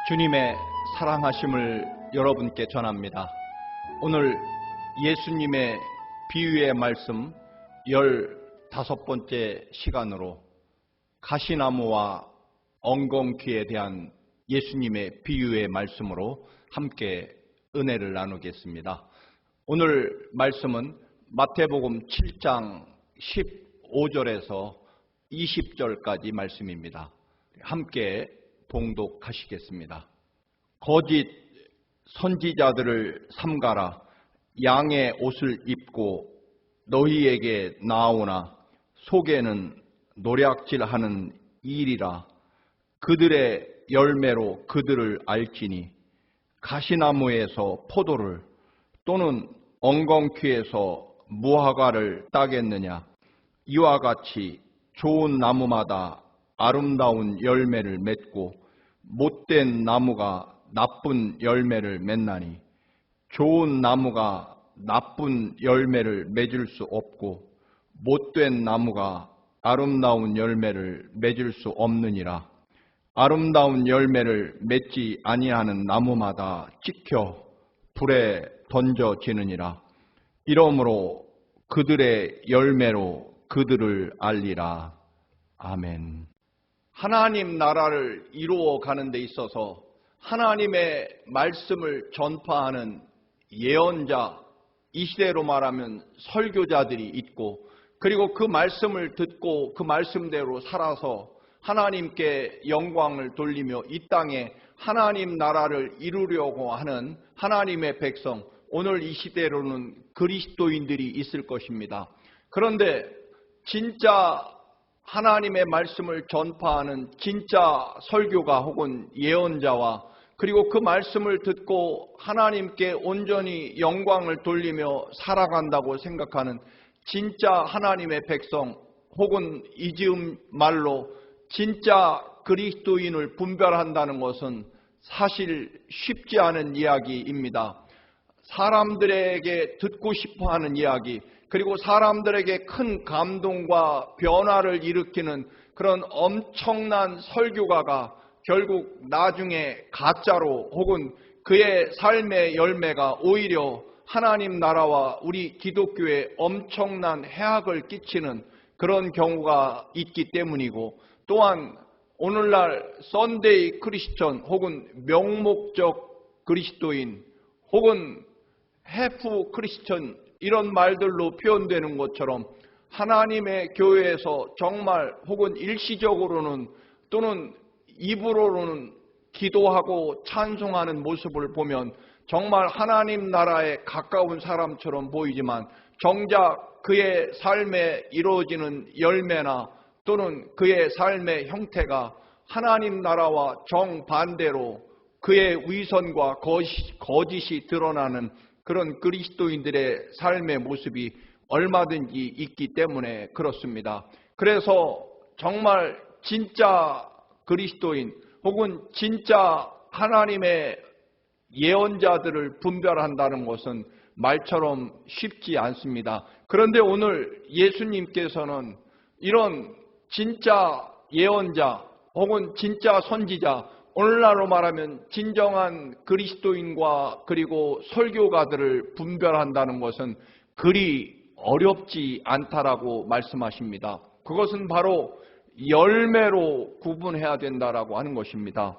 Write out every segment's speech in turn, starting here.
주님의 사랑하심을 여러분께 전합니다. 오늘 예수님의 비유의 말씀 15번째 시간으로 가시나무와 엉겅퀴에 대한 예수님의 비유의 말씀으로 함께 은혜를 나누겠습니다. 오늘 말씀은 마태복음 7장 15절에서 20절까지 말씀입니다. 함께 봉독하시겠습니다. 거짓 선지자들을 삼가라. 양의 옷을 입고 너희에게 나오나 속에는 노략질하는 일이라. 그들의 열매로 그들을 알지니 가시나무에서 포도를 또는 엉겅퀴에서 무화과를 따겠느냐. 이와 같이 좋은 나무마다 아름다운 열매를 맺고 못된 나무가 나쁜 열매를 맺나니 좋은 나무가 나쁜 열매를 맺을 수 없고 못된 나무가 아름다운 열매를 맺을 수 없느니라. 아름다운 열매를 맺지 아니하는 나무마다 찍혀 불에 던져지느니라. 이러므로 그들의 열매로 그들을 알리라. 아멘. 하나님 나라를 이루어가는 데 있어서 하나님의 말씀을 전파하는 예언자, 이 시대로 말하면 설교자들이 있고, 그리고 그 말씀을 듣고 그 말씀대로 살아서 하나님께 영광을 돌리며 이 땅에 하나님 나라를 이루려고 하는 하나님의 백성, 오늘 이 시대로는 그리스도인들이 있을 것입니다. 그런데 진짜 하나님의 말씀을 전파하는 진짜 설교가 혹은 예언자와 그리고 그 말씀을 듣고 하나님께 온전히 영광을 돌리며 살아간다고 생각하는 진짜 하나님의 백성 혹은 이지음 말로 진짜 그리스도인을 분별한다는 것은 사실 쉽지 않은 이야기입니다. 사람들에게 듣고 싶어하는 이야기, 그리고 사람들에게 큰 감동과 변화를 일으키는 그런 엄청난 설교가가 결국 나중에 가짜로 혹은 그의 삶의 열매가 오히려 하나님 나라와 우리 기독교에 엄청난 해악을 끼치는 그런 경우가 있기 때문이고, 또한 오늘날 썬데이 크리스천 혹은 명목적 그리스도인 혹은 해프 크리스천 이런 말들로 표현되는 것처럼 하나님의 교회에서 정말 혹은 일시적으로는 또는 입으로는 기도하고 찬송하는 모습을 보면 정말 하나님 나라에 가까운 사람처럼 보이지만 정작 그의 삶에 이루어지는 열매나 또는 그의 삶의 형태가 하나님 나라와 정반대로 그의 위선과 거짓이 드러나는 그런 그리스도인들의 삶의 모습이 얼마든지 있기 때문에 그렇습니다. 그래서 정말 진짜 그리스도인 혹은 진짜 하나님의 예언자들을 분별한다는 것은 말처럼 쉽지 않습니다. 그런데 오늘 예수님께서는 이런 진짜 예언자 혹은 진짜 선지자, 오늘날로 말하면 진정한 그리스도인과 그리고 설교가들을 분별한다는 것은 그리 어렵지 않다라고 말씀하십니다. 그것은 바로 열매로 구분해야 된다라고 하는 것입니다.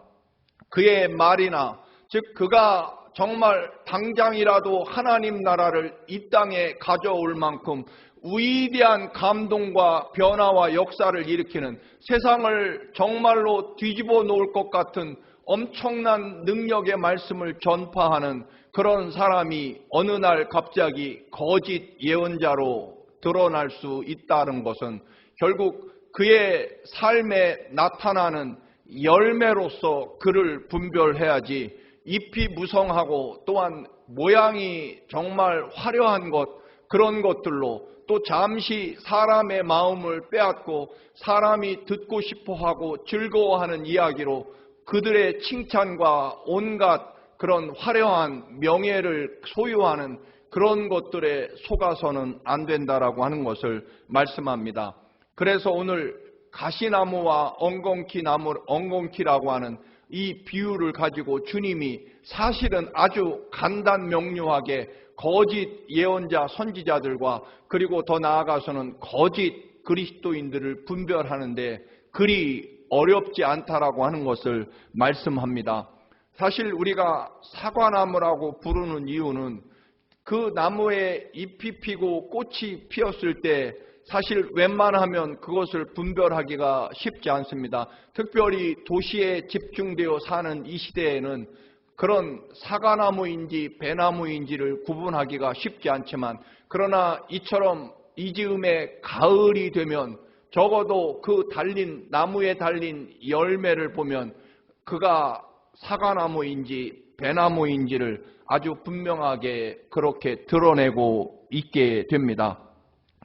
그의 말이나 즉 그가 정말 당장이라도 하나님 나라를 이 땅에 가져올 만큼 위대한 감동과 변화와 역사를 일으키는, 세상을 정말로 뒤집어 놓을 것 같은 엄청난 능력의 말씀을 전파하는 그런 사람이 어느 날 갑자기 거짓 예언자로 드러날 수 있다는 것은 결국 그의 삶에 나타나는 열매로서 그를 분별해야지, 잎이 무성하고 또한 모양이 정말 화려한 것, 그런 것들로 또 잠시 사람의 마음을 빼앗고 사람이 듣고 싶어하고 즐거워하는 이야기로 그들의 칭찬과 온갖 그런 화려한 명예를 소유하는 그런 것들에 속아서는 안 된다라고 하는 것을 말씀합니다. 그래서 오늘 가시나무와 엉겅퀴라고 하는 이 비유를 가지고 주님이 사실은 아주 간단 명료하게 거짓 예언자 선지자들과 그리고 더 나아가서는 거짓 그리스도인들을 분별하는데 그리 어렵지 않다라고 하는 것을 말씀합니다. 사실 우리가 사과나무라고 부르는 이유는 그 나무에 잎이 피고 꽃이 피었을 때 사실 웬만하면 그것을 분별하기가 쉽지 않습니다. 특별히 도시에 집중되어 사는 이 시대에는 그런 사과나무인지 배나무인지를 구분하기가 쉽지 않지만, 그러나 이처럼 이 즈음에 가을이 되면 적어도 그 나무에 달린 열매를 보면 그가 사과나무인지 배나무인지를 아주 분명하게 그렇게 드러내고 있게 됩니다.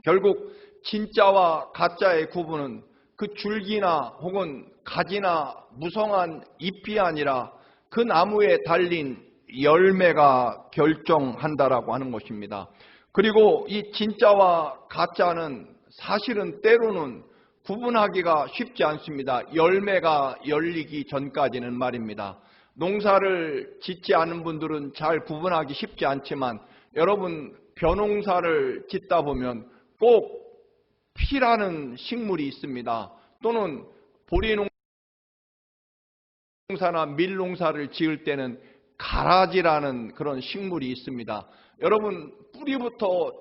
결국 진짜와 가짜의 구분은 그 줄기나 혹은 가지나 무성한 잎이 아니라 그 나무에 달린 열매가 결정한다라고 하는 것입니다. 그리고 이 진짜와 가짜는 사실은 때로는 구분하기가 쉽지 않습니다. 열매가 열리기 전까지는 말입니다. 농사를 짓지 않은 분들은 잘 구분하기 쉽지 않지만 여러분 벼농사를 짓다 보면 꼭 피라는 식물이 있습니다. 또는 보리농사나 밀농사를 지을 때는 가라지라는 그런 식물이 있습니다. 여러분 뿌리부터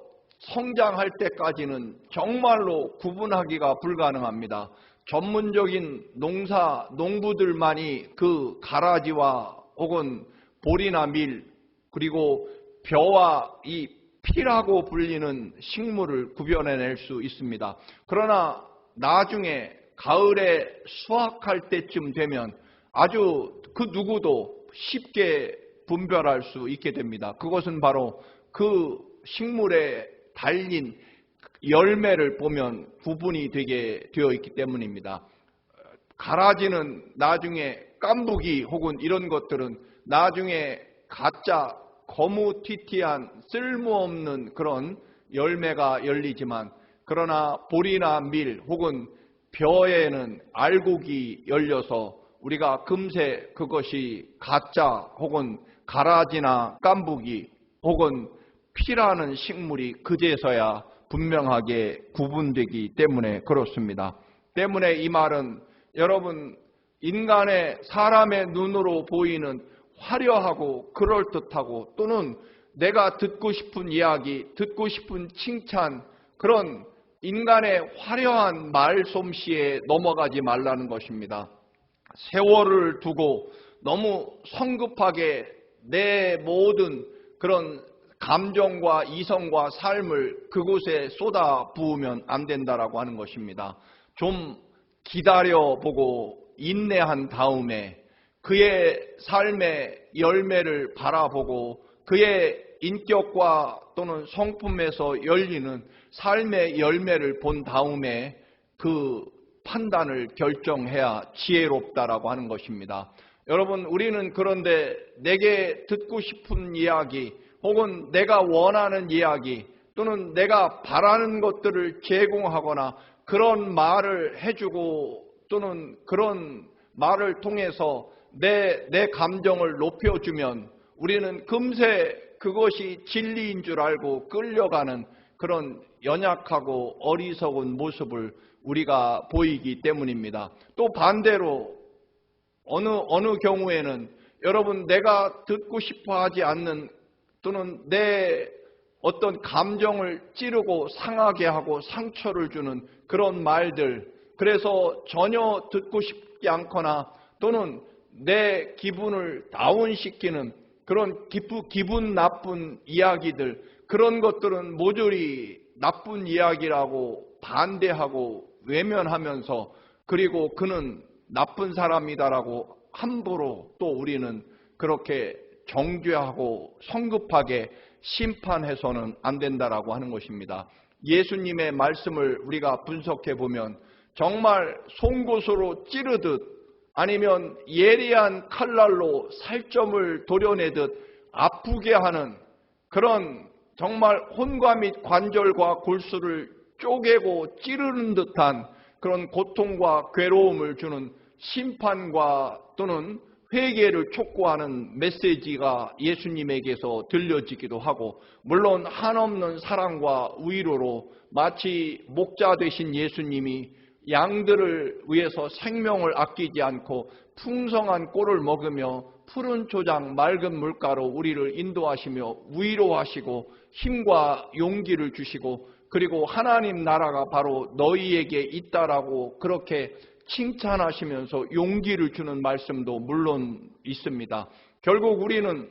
성장할 때까지는 정말로 구분하기가 불가능합니다. 전문적인 농부들만이 그 가라지와 혹은 보리나 밀 그리고 벼와 이 피라고 불리는 식물을 구별해낼 수 있습니다. 그러나 나중에 가을에 수확할 때쯤 되면 아주 그 누구도 쉽게 분별할 수 있게 됩니다. 그것은 바로 그 식물에 달린 열매를 보면 구분이 되게 되어 있기 때문입니다. 가라지는 나중에 깐부기 혹은 이런 것들은 나중에 가짜 거무튀튀한 쓸모없는 그런 열매가 열리지만, 그러나 보리나 밀 혹은 벼에는 알곡이 열려서 우리가 금세 그것이 가짜 혹은 가라지나 깐부기 혹은 피라는 식물이 그제서야 분명하게 구분되기 때문에 그렇습니다. 때문에 이 말은 여러분 인간의 사람의 눈으로 보이는 화려하고 그럴듯하고 또는 내가 듣고 싶은 이야기, 듣고 싶은 칭찬, 그런 인간의 화려한 말솜씨에 넘어가지 말라는 것입니다. 세월을 두고 너무 성급하게 내 모든 그런 감정과 이성과 삶을 그곳에 쏟아 부으면 안 된다라고 하는 것입니다. 좀 기다려보고 인내한 다음에 그의 삶의 열매를 바라보고 그의 인격과 또는 성품에서 열리는 삶의 열매를 본 다음에 그 판단을 결정해야 지혜롭다라고 하는 것입니다. 여러분 우리는 그런데 내게 듣고 싶은 이야기 혹은 내가 원하는 이야기 또는 내가 바라는 것들을 제공하거나 그런 말을 해주고 또는 그런 말을 통해서 내 감정을 높여주면 우리는 금세 그것이 진리인 줄 알고 끌려가는 그런 연약하고 어리석은 모습을 우리가 보이기 때문입니다. 또 반대로 어느 경우에는 여러분 내가 듣고 싶어 하지 않는 또는 내 어떤 감정을 찌르고 상하게 하고 상처를 주는 그런 말들, 그래서 전혀 듣고 싶지 않거나 또는 내 기분을 다운시키는 그런 기분 나쁜 이야기들, 그런 것들은 모조리 나쁜 이야기라고 반대하고 외면하면서 그리고 그는 나쁜 사람이다라고 함부로 또 우리는 그렇게 정죄하고 성급하게 심판해서는 안 된다라고 하는 것입니다. 예수님의 말씀을 우리가 분석해 보면 정말 송곳으로 찌르듯 아니면 예리한 칼날로 살점을 도려내듯 아프게 하는 그런 정말 혼과 및 관절과 골수를 쪼개고 찌르는 듯한 그런 고통과 괴로움을 주는 심판과 또는 회개를 촉구하는 메시지가 예수님에게서 들려지기도 하고, 물론 한없는 사랑과 위로로 마치 목자 되신 예수님이 양들을 위해서 생명을 아끼지 않고 풍성한 꼴을 먹으며 푸른 초장 맑은 물가로 우리를 인도하시며 위로하시고 힘과 용기를 주시고, 그리고 하나님 나라가 바로 너희에게 있다라고 그렇게 칭찬하시면서 용기를 주는 말씀도 물론 있습니다. 결국 우리는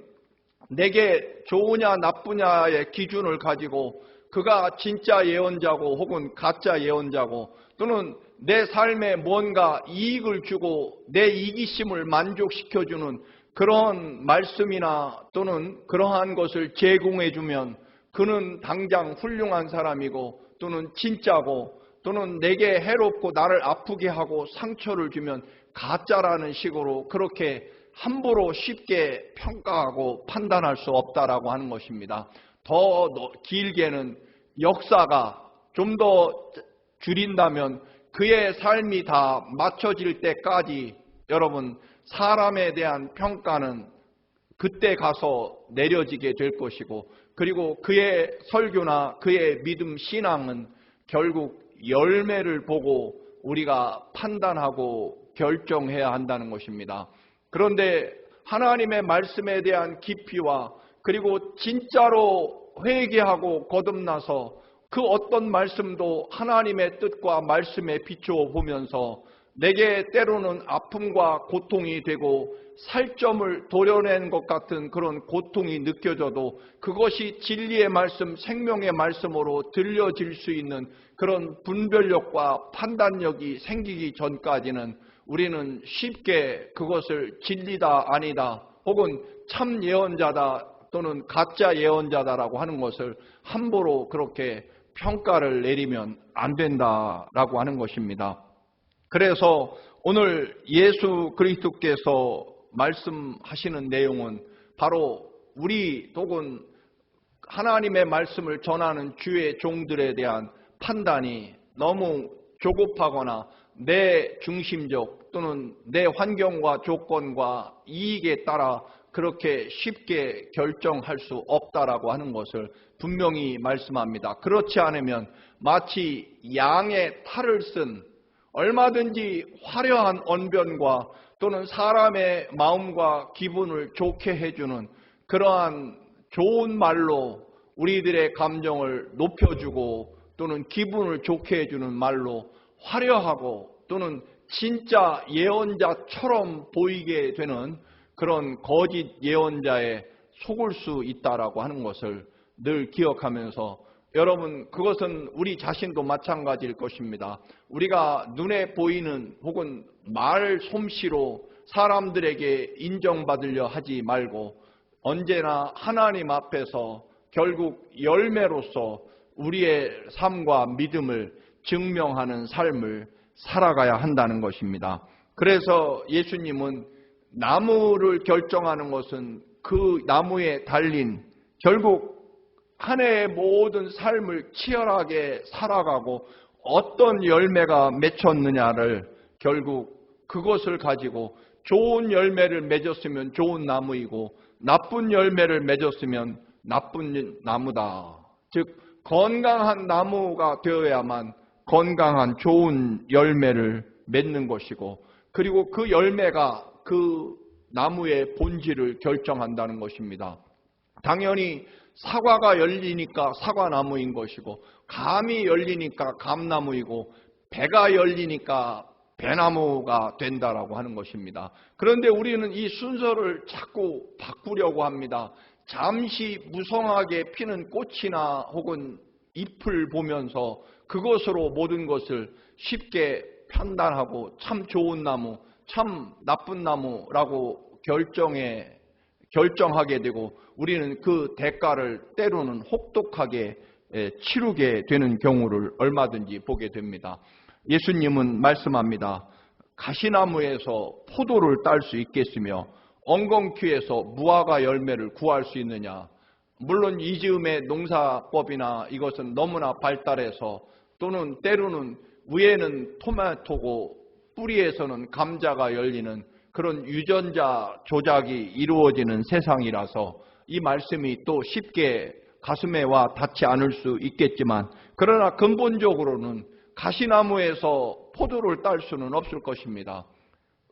내게 좋으냐 나쁘냐의 기준을 가지고 그가 진짜 예언자고 혹은 가짜 예언자고, 또는 내 삶에 뭔가 이익을 주고 내 이기심을 만족시켜주는 그런 말씀이나 또는 그러한 것을 제공해주면 그는 당장 훌륭한 사람이고 또는 진짜고, 또는 내게 해롭고 나를 아프게 하고 상처를 주면 가짜라는 식으로 그렇게 함부로 쉽게 평가하고 판단할 수 없다라고 하는 것입니다. 더 길게는 역사가 좀 더 줄인다면 그의 삶이 다 맞춰질 때까지 여러분, 사람에 대한 평가는 그때 가서 내려지게 될 것이고, 그리고 그의 설교나 그의 믿음 신앙은 결국 열매를 보고 우리가 판단하고 결정해야 한다는 것입니다. 그런데 하나님의 말씀에 대한 깊이와 그리고 진짜로 회개하고 거듭나서 그 어떤 말씀도 하나님의 뜻과 말씀에 비추어 보면서 내게 때로는 아픔과 고통이 되고 살점을 도려낸 것 같은 그런 고통이 느껴져도 그것이 진리의 말씀, 생명의 말씀으로 들려질 수 있는 그런 분별력과 판단력이 생기기 전까지는 우리는 쉽게 그것을 진리다 아니다 혹은 참 예언자다 또는 가짜 예언자다라고 하는 것을 함부로 그렇게 평가를 내리면 안 된다라고 하는 것입니다. 그래서 오늘 예수 그리스도께서 말씀하시는 내용은 바로 우리 혹은 하나님의 말씀을 전하는 주의 종들에 대한 판단이 너무 조급하거나 내 중심적 또는 내 환경과 조건과 이익에 따라 그렇게 쉽게 결정할 수 없다라고 하는 것을 분명히 말씀합니다. 그렇지 않으면 마치 양의 탈을 쓴 얼마든지 화려한 언변과 또는 사람의 마음과 기분을 좋게 해주는 그러한 좋은 말로 우리들의 감정을 높여주고 또는 기분을 좋게 해주는 말로 화려하고 또는 진짜 예언자처럼 보이게 되는 그런 거짓 예언자에 속을 수 있다라고 하는 것을 늘 기억하면서, 여러분, 그것은 우리 자신도 마찬가지일 것입니다. 우리가 눈에 보이는 혹은 말 솜씨로 사람들에게 인정받으려 하지 말고 언제나 하나님 앞에서 결국 열매로서 우리의 삶과 믿음을 증명하는 삶을 살아가야 한다는 것입니다. 그래서 예수님은 나무를 결정하는 것은 그 나무에 달린 결국 한 해의 모든 삶을 치열하게 살아가고 어떤 열매가 맺혔느냐를 결국 그것을 가지고 좋은 열매를 맺었으면 좋은 나무이고 나쁜 열매를 맺었으면 나쁜 나무다. 즉 건강한 나무가 되어야만 건강한 좋은 열매를 맺는 것이고, 그리고 그 열매가 그 나무의 본질을 결정한다는 것입니다. 당연히 사과가 열리니까 사과나무인 것이고, 감이 열리니까 감나무이고, 배가 열리니까 배나무가 된다라고 하는 것입니다. 그런데 우리는 이 순서를 자꾸 바꾸려고 합니다. 잠시 무성하게 피는 꽃이나 혹은 잎을 보면서 그것으로 모든 것을 쉽게 판단하고 참 좋은 나무, 참 나쁜 나무라고 결정하게 되고, 우리는 그 대가를 때로는 혹독하게 치르게 되는 경우를 얼마든지 보게 됩니다. 예수님은 말씀합니다. 가시나무에서 포도를 딸 수 있겠으며 엉겅퀴에서 무화과 열매를 구할 수 있느냐. 물론 이 즈음의 농사법이나 이것은 너무나 발달해서 또는 때로는 위에는 토마토고 뿌리에서는 감자가 열리는 그런 유전자 조작이 이루어지는 세상이라서 이 말씀이 또 쉽게 가슴에 와 닿지 않을 수 있겠지만, 그러나 근본적으로는 가시나무에서 포도를 딸 수는 없을 것입니다.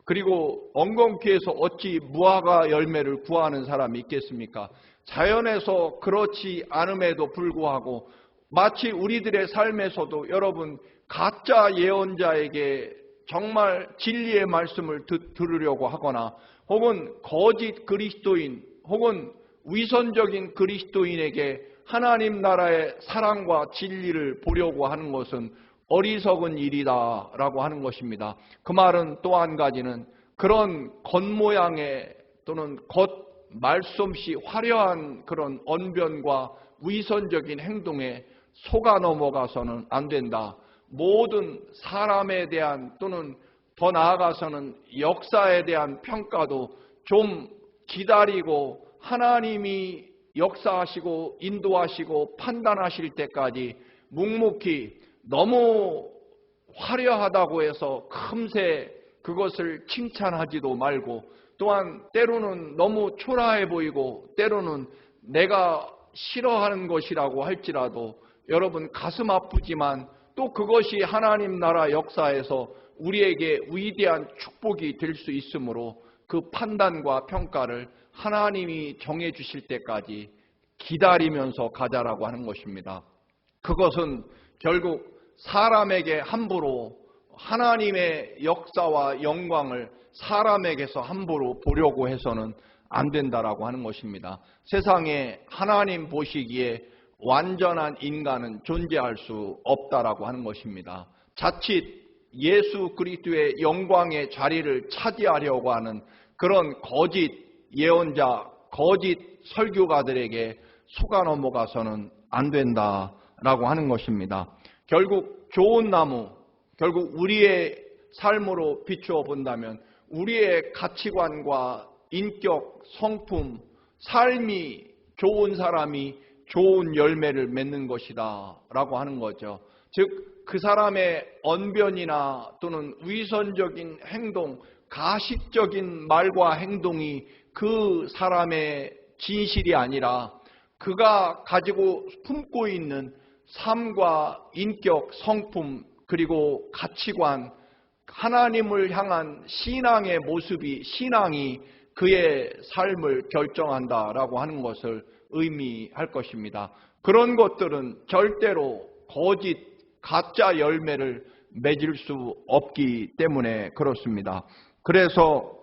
그리고 엉겅퀴에서 어찌 무화과 열매를 구하는 사람이 있겠습니까? 자연에서 그렇지 않음에도 불구하고 마치 우리들의 삶에서도 여러분, 가짜 예언자에게 정말 진리의 말씀을 들으려고 하거나, 혹은 거짓 그리스도인 혹은 위선적인 그리스도인에게 하나님 나라의 사랑과 진리를 보려고 하는 것은 어리석은 일이다라고 하는 것입니다. 그 말은 또 한 가지는 그런 겉모양의 또는 말솜씨 화려한 그런 언변과 위선적인 행동에 속아 넘어가서는 안 된다. 모든 사람에 대한 또는 더 나아가서는 역사에 대한 평가도 좀 기다리고 하나님이 역사하시고 인도하시고 판단하실 때까지 묵묵히, 너무 화려하다고 해서 금세 그것을 칭찬하지도 말고, 또한 때로는 너무 초라해 보이고 때로는 내가 싫어하는 것이라고 할지라도 여러분, 가슴 아프지만 또 그것이 하나님 나라 역사에서 우리에게 위대한 축복이 될 수 있으므로 그 판단과 평가를 하나님이 정해 주실 때까지 기다리면서 가자라고 하는 것입니다. 그것은 결국 사람에게 함부로 하나님의 역사와 영광을 사람에게서 함부로 보려고 해서는 안 된다라고 하는 것입니다. 세상에 하나님 보시기에 완전한 인간은 존재할 수 없다라고 하는 것입니다. 자칫 예수 그리스도의 영광의 자리를 차지하려고 하는 그런 거짓 예언자, 거짓 설교가들에게 속아 넘어가서는 안 된다라고 하는 것입니다. 결국 좋은 나무, 결국 우리의 삶으로 비추어 본다면 우리의 가치관과 인격, 성품, 삶이 좋은 사람이 좋은 열매를 맺는 것이다 라고 하는 거죠. 즉 그 사람의 언변이나 또는 위선적인 행동, 가식적인 말과 행동이 그 사람의 진실이 아니라 그가 가지고 품고 있는 삶과 인격, 성품, 그리고 가치관, 하나님을 향한 신앙의 모습이, 신앙이 그의 삶을 결정한다라고 하는 것을 의미할 것입니다. 그런 것들은 절대로 거짓, 가짜 열매를 맺을 수 없기 때문에 그렇습니다. 그래서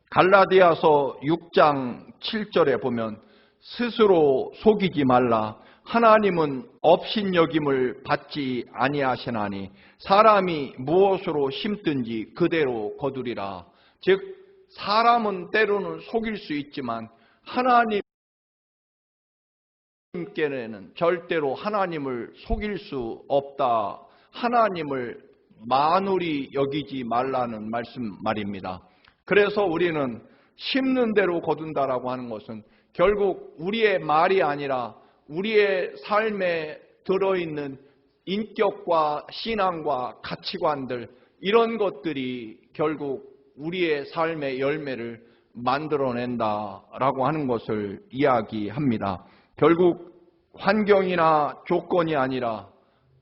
갈라디아서 6장 7절에 보면 스스로 속이지 말라. 하나님은 업신여김을 받지 아니하시나니 사람이 무엇으로 심든지 그대로 거두리라. 즉 사람은 때로는 속일 수 있지만 하나님께는 절대로 하나님을 속일 수 없다. 하나님을 만우리 여기지 말라는 말입니다. 그래서 우리는 심는 대로 거둔다라고 하는 것은 결국 우리의 말이 아니라 우리의 삶에 들어있는 인격과 신앙과 가치관들, 이런 것들이 결국 우리의 삶의 열매를 만들어낸다라고 하는 것을 이야기합니다. 결국 환경이나 조건이 아니라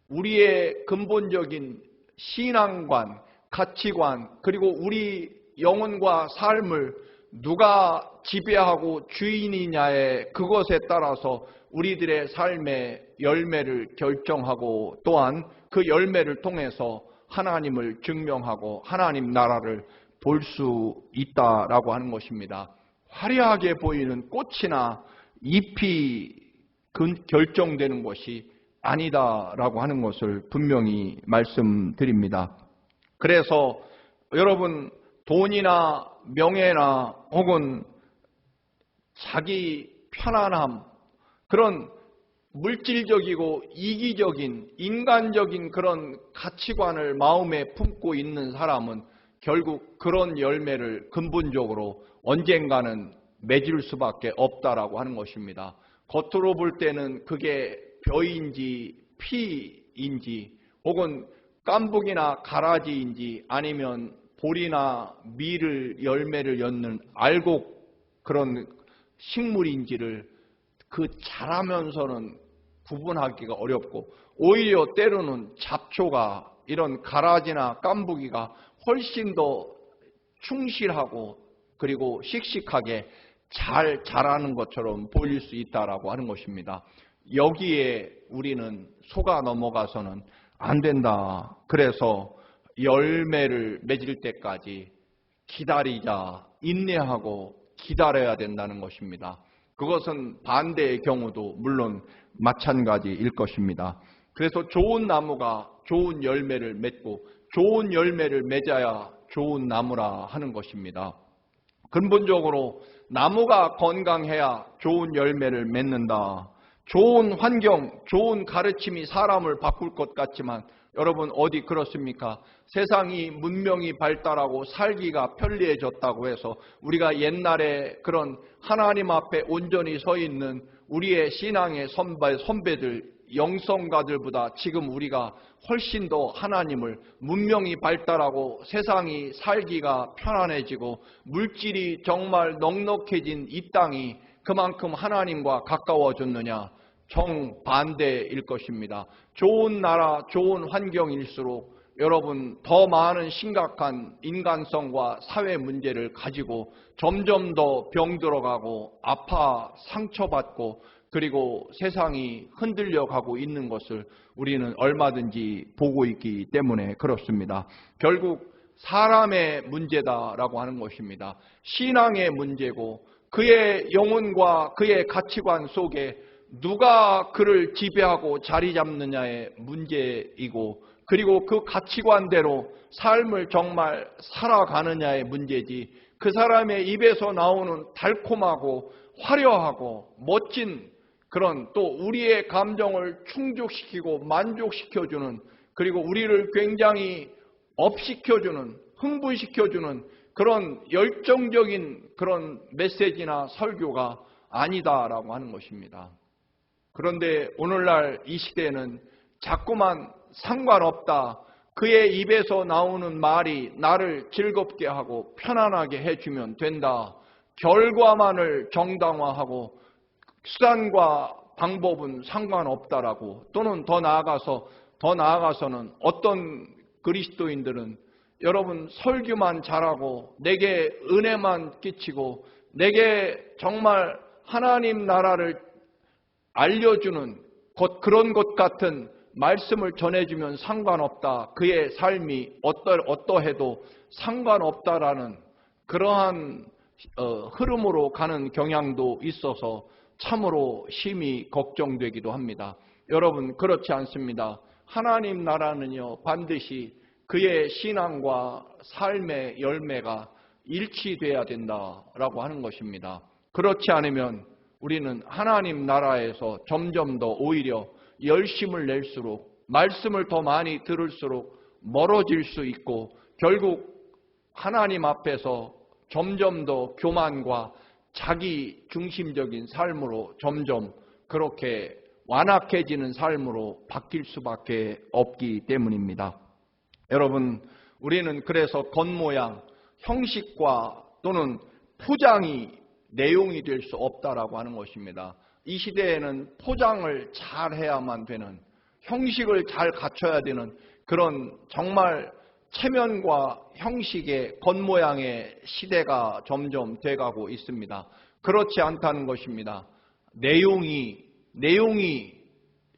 우리의 근본적인 신앙관, 가치관, 그리고 우리 영혼과 삶을 누가 지배하고 주인이냐의 그것에 따라서 우리들의 삶의 열매를 결정하고 또한 그 열매를 통해서 하나님을 증명하고 하나님 나라를 볼 수 있다라고 하는 것입니다. 화려하게 보이는 꽃이나 잎이 결정되는 것이 아니다라고 하는 것을 분명히 말씀드립니다. 그래서 여러분, 돈이나 명예나 혹은 자기 편안함, 그런 물질적이고 이기적인 인간적인 그런 가치관을 마음에 품고 있는 사람은 결국 그런 열매를 근본적으로 언젠가는 맺을 수밖에 없다라고 하는 것입니다. 겉으로 볼 때는 그게 벼인지 피인지 혹은 깐북이나 가라지인지 아니면 볼이나 밀을 열매를 엿는 알곡 그런 식물인지를 그 자라면서는 구분하기가 어렵고, 오히려 때로는 잡초가 이런 가라지나 깐부기가 훨씬 더 충실하고 그리고 씩씩하게 잘 자라는 것처럼 보일 수 있다라고 하는 것입니다. 여기에 우리는 속아 넘어가서는 안 된다. 그래서 열매를 맺을 때까지 기다리자, 인내하고 기다려야 된다는 것입니다. 그것은 반대의 경우도 물론 마찬가지일 것입니다. 그래서 좋은 나무가 좋은 열매를 맺고 좋은 열매를 맺어야 좋은 나무라 하는 것입니다. 근본적으로 나무가 건강해야 좋은 열매를 맺는다. 좋은 환경, 좋은 가르침이 사람을 바꿀 것 같지만 여러분 어디 그렇습니까? 세상이 문명이 발달하고 살기가 편리해졌다고 해서 우리가 옛날에 그런 하나님 앞에 온전히 서 있는 우리의 신앙의 선배들, 영성가들보다 지금 우리가 훨씬 더 하나님을, 문명이 발달하고 세상이 살기가 편안해지고 물질이 정말 넉넉해진 이 땅이 그만큼 하나님과 가까워졌느냐? 정반대일 것입니다. 좋은 나라, 좋은 환경일수록 여러분 더 많은 심각한 인간성과 사회 문제를 가지고 점점 더 병들어가고 아파 상처받고 그리고 세상이 흔들려가고 있는 것을 우리는 얼마든지 보고 있기 때문에 그렇습니다. 결국 사람의 문제다라고 하는 것입니다. 신앙의 문제고 그의 영혼과 그의 가치관 속에 누가 그를 지배하고 자리 잡느냐의 문제이고, 그리고 그 가치관대로 삶을 정말 살아가느냐의 문제지, 그 사람의 입에서 나오는 달콤하고 화려하고 멋진 그런 또 우리의 감정을 충족시키고 만족시켜주는, 그리고 우리를 굉장히 업시켜주는, 흥분시켜주는 그런 열정적인 그런 메시지나 설교가 아니다라고 하는 것입니다. 그런데 오늘날 이 시대에는 자꾸만 상관없다, 그의 입에서 나오는 말이 나를 즐겁게 하고 편안하게 해주면 된다, 결과만을 정당화하고 수단과 방법은 상관없다라고, 또는 더 나아가서는 어떤 그리스도인들은 여러분 설교만 잘하고 내게 은혜만 끼치고 내게 정말 하나님 나라를 알려주는 그런 것 같은 말씀을 전해주면 상관없다, 그의 삶이 어떠해도 상관없다라는 그러한 흐름으로 가는 경향도 있어서 참으로 심히 걱정되기도 합니다. 여러분 그렇지 않습니다. 하나님 나라는요 반드시 그의 신앙과 삶의 열매가 일치돼야 된다라고 하는 것입니다. 그렇지 않으면 우리는 하나님 나라에서 점점 더 오히려 열심을 낼수록, 말씀을 더 많이 들을수록 멀어질 수 있고, 결국 하나님 앞에서 점점 더 교만과 자기 중심적인 삶으로 점점 그렇게 완악해지는 삶으로 바뀔 수밖에 없기 때문입니다. 여러분, 우리는 그래서 겉모양, 형식과 또는 포장이 내용이 될 수 없다라고 하는 것입니다. 이 시대에는 포장을 잘 해야만 되는, 형식을 잘 갖춰야 되는 그런 정말 체면과 형식의 겉모양의 시대가 점점 돼가고 있습니다. 그렇지 않다는 것입니다. 내용이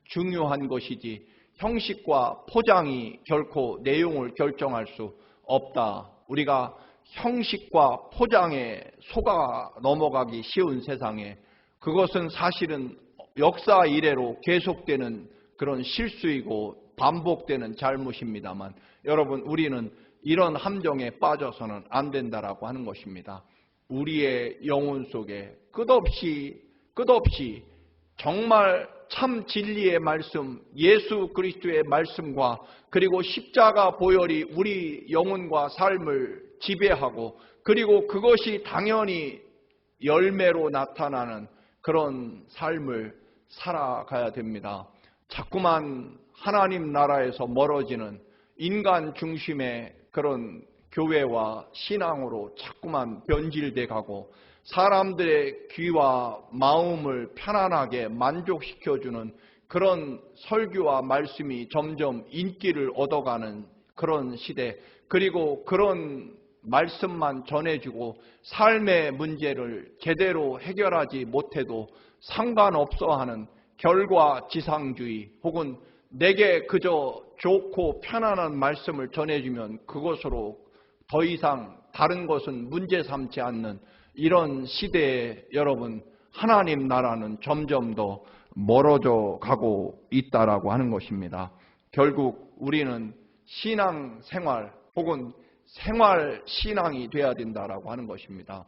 중요한 것이지 형식과 포장이 결코 내용을 결정할 수 없다. 우리가 형식과 포장에 속아 넘어가기 쉬운 세상에 그것은 사실은 역사 이래로 계속되는 그런 실수이고 반복되는 잘못입니다만, 여러분 우리는 이런 함정에 빠져서는 안 된다라고 하는 것입니다. 우리의 영혼 속에 끝없이 정말 참 진리의 말씀, 예수 그리스도의 말씀과 그리고 십자가 보혈이 우리 영혼과 삶을 지배하고, 그리고 그것이 당연히 열매로 나타나는 그런 삶을 살아가야 됩니다. 자꾸만 하나님 나라에서 멀어지는 인간 중심의 그런 교회와 신앙으로 자꾸만 변질돼 가고 사람들의 귀와 마음을 편안하게 만족시켜주는 그런 설교와 말씀이 점점 인기를 얻어가는 그런 시대, 그리고 그런 말씀만 전해주고 삶의 문제를 제대로 해결하지 못해도 상관없어 하는 결과지상주의, 혹은 내게 그저 좋고 편안한 말씀을 전해주면 그것으로 더 이상 다른 것은 문제 삼지 않는 이런 시대에 여러분, 하나님 나라는 점점 더 멀어져 가고 있다라고 하는 것입니다. 결국 우리는 신앙생활 혹은 생활신앙이 돼야 된다라고 하는 것입니다.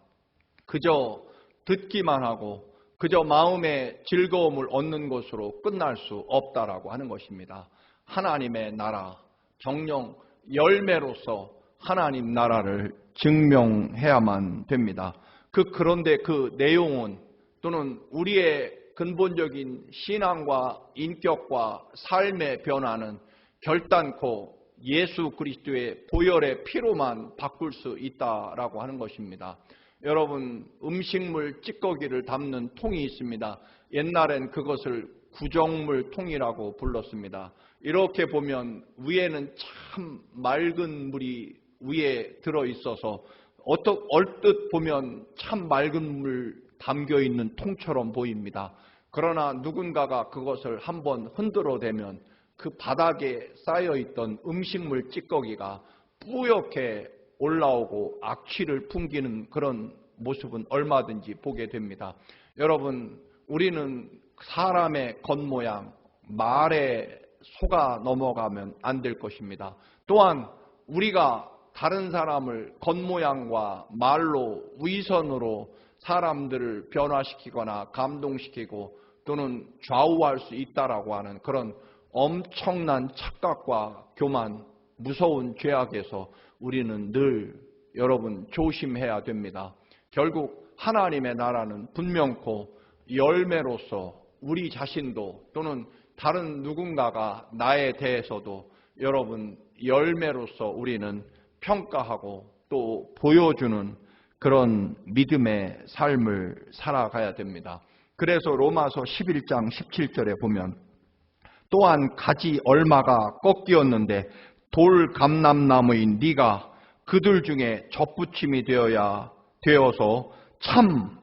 그저 듣기만 하고 그저 마음의 즐거움을 얻는 것으로 끝날 수 없다라고 하는 것입니다. 하나님의 나라, 정령 열매로서 하나님 나라를 증명해야만 됩니다. 그런데 그 내용은 또는 우리의 근본적인 신앙과 인격과 삶의 변화는 결단코 예수 그리스도의 보혈의 피로만 바꿀 수 있다라고 하는 것입니다. 여러분, 음식물 찌꺼기를 담는 통이 있습니다. 옛날엔 그것을 구정물 통이라고 불렀습니다. 이렇게 보면 위에는 참 맑은 물이 위에 들어있어서 얼뜻 보면 참 맑은 물 담겨있는 통처럼 보입니다. 그러나 누군가가 그것을 한번 흔들어대면 그 바닥에 쌓여있던 음식물 찌꺼기가 뿌옇게 올라오고 악취를 풍기는 그런 모습은 얼마든지 보게 됩니다. 여러분, 우리는 사람의 겉모양, 말에 속아 넘어가면 안 될 것입니다. 또한 우리가 다른 사람을 겉모양과 말로, 위선으로 사람들을 변화시키거나 감동시키고 또는 좌우할 수 있다라고 하는 그런 엄청난 착각과 교만, 무서운 죄악에서 우리는 늘 여러분 조심해야 됩니다. 결국 하나님의 나라는 분명코 열매로서 우리 자신도 또는 다른 누군가가 나에 대해서도 여러분 열매로서 우리는 평가하고 또 보여주는 그런 믿음의 삶을 살아가야 됩니다. 그래서 로마서 11장 17절에 보면 또한 가지 얼마가 꺾이었는데 돌 감람나무인 네가 그들 중에 접붙임이 되어서 참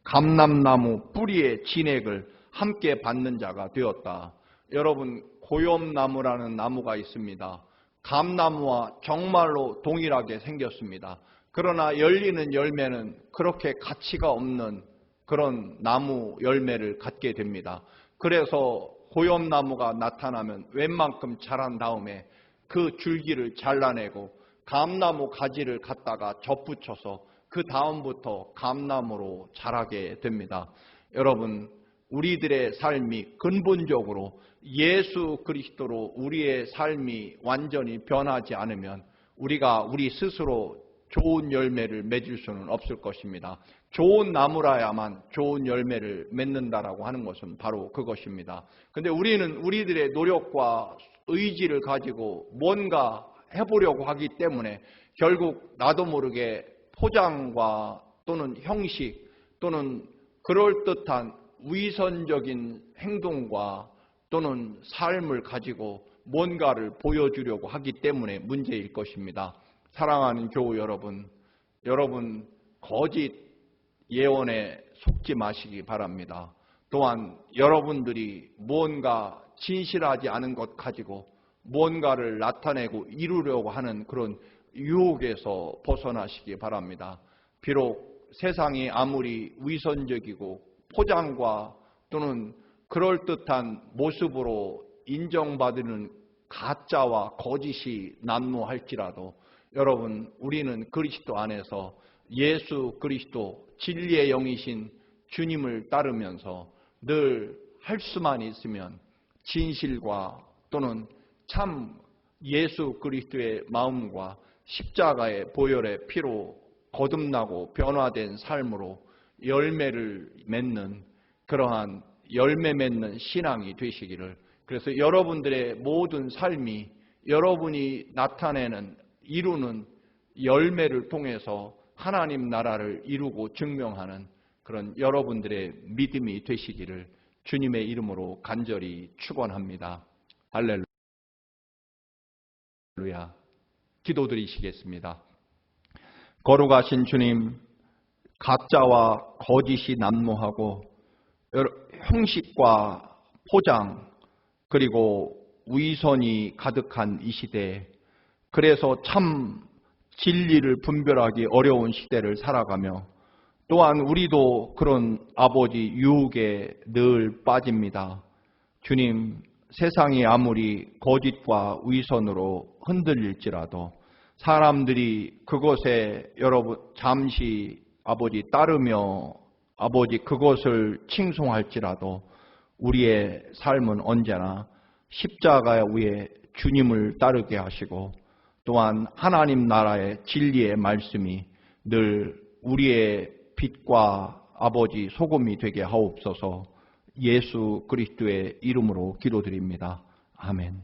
감람나무 뿌리의 진액을 함께 받는 자가 되었다. 여러분, 고염나무라는 나무가 있습니다. 감나무와 정말로 동일하게 생겼습니다. 그러나 열리는 열매는 그렇게 가치가 없는 그런 나무 열매를 갖게 됩니다. 그래서 고염나무가 나타나면 웬만큼 자란 다음에 그 줄기를 잘라내고 감나무 가지를 갖다가 접붙여서 그 다음부터 감나무로 자라게 됩니다. 여러분, 우리들의 삶이 근본적으로 예수 그리스도로 우리의 삶이 완전히 변하지 않으면 우리가 우리 스스로 좋은 열매를 맺을 수는 없을 것입니다. 좋은 나무라야만 좋은 열매를 맺는다라고 하는 것은 바로 그것입니다. 그런데 우리는 우리들의 노력과 의지를 가지고 뭔가 해보려고 하기 때문에 결국 나도 모르게 포장과 또는 형식 또는 그럴듯한 위선적인 행동과 또는 삶을 가지고 뭔가를 보여주려고 하기 때문에 문제일 것입니다. 사랑하는 교우 여러분, 여러분 거짓 예언에 속지 마시기 바랍니다. 또한 여러분들이 뭔가 진실하지 않은 것 가지고 뭔가를 나타내고 이루려고 하는 그런 유혹에서 벗어나시기 바랍니다. 비록 세상이 아무리 위선적이고 포장과 또는 그럴듯한 모습으로 인정받는 가짜와 거짓이 난무할지라도 여러분, 우리는 그리스도 안에서 예수 그리스도 진리의 영이신 주님을 따르면서 늘 할 수만 있으면 진실과 또는 참 예수 그리스도의 마음과 십자가의 보혈의 피로 거듭나고 변화된 삶으로 열매를 맺는 그러한 열매 맺는 신앙이 되시기를, 그래서 여러분들의 모든 삶이 여러분이 나타내는 이루는 열매를 통해서 하나님 나라를 이루고 증명하는 그런 여러분들의 믿음이 되시기를 주님의 이름으로 간절히 축원합니다. 할렐루야. 기도드리시겠습니다. 거룩하신 주님, 가짜와 거짓이 난무하고 형식과 포장 그리고 위선이 가득한 이 시대에, 그래서 참 진리를 분별하기 어려운 시대를 살아가며 또한 우리도 그런 아버지 유혹에 늘 빠집니다. 주님, 세상이 아무리 거짓과 위선으로 흔들릴지라도 사람들이 그것에 여러분 잠시 아버지 따르며 아버지 그것을 칭송할지라도 우리의 삶은 언제나 십자가 위에 주님을 따르게 하시고 또한 하나님 나라의 진리의 말씀이 늘 우리의 빛과 아버지 소금이 되게 하옵소서. 예수 그리스도의 이름으로 기도드립니다. 아멘.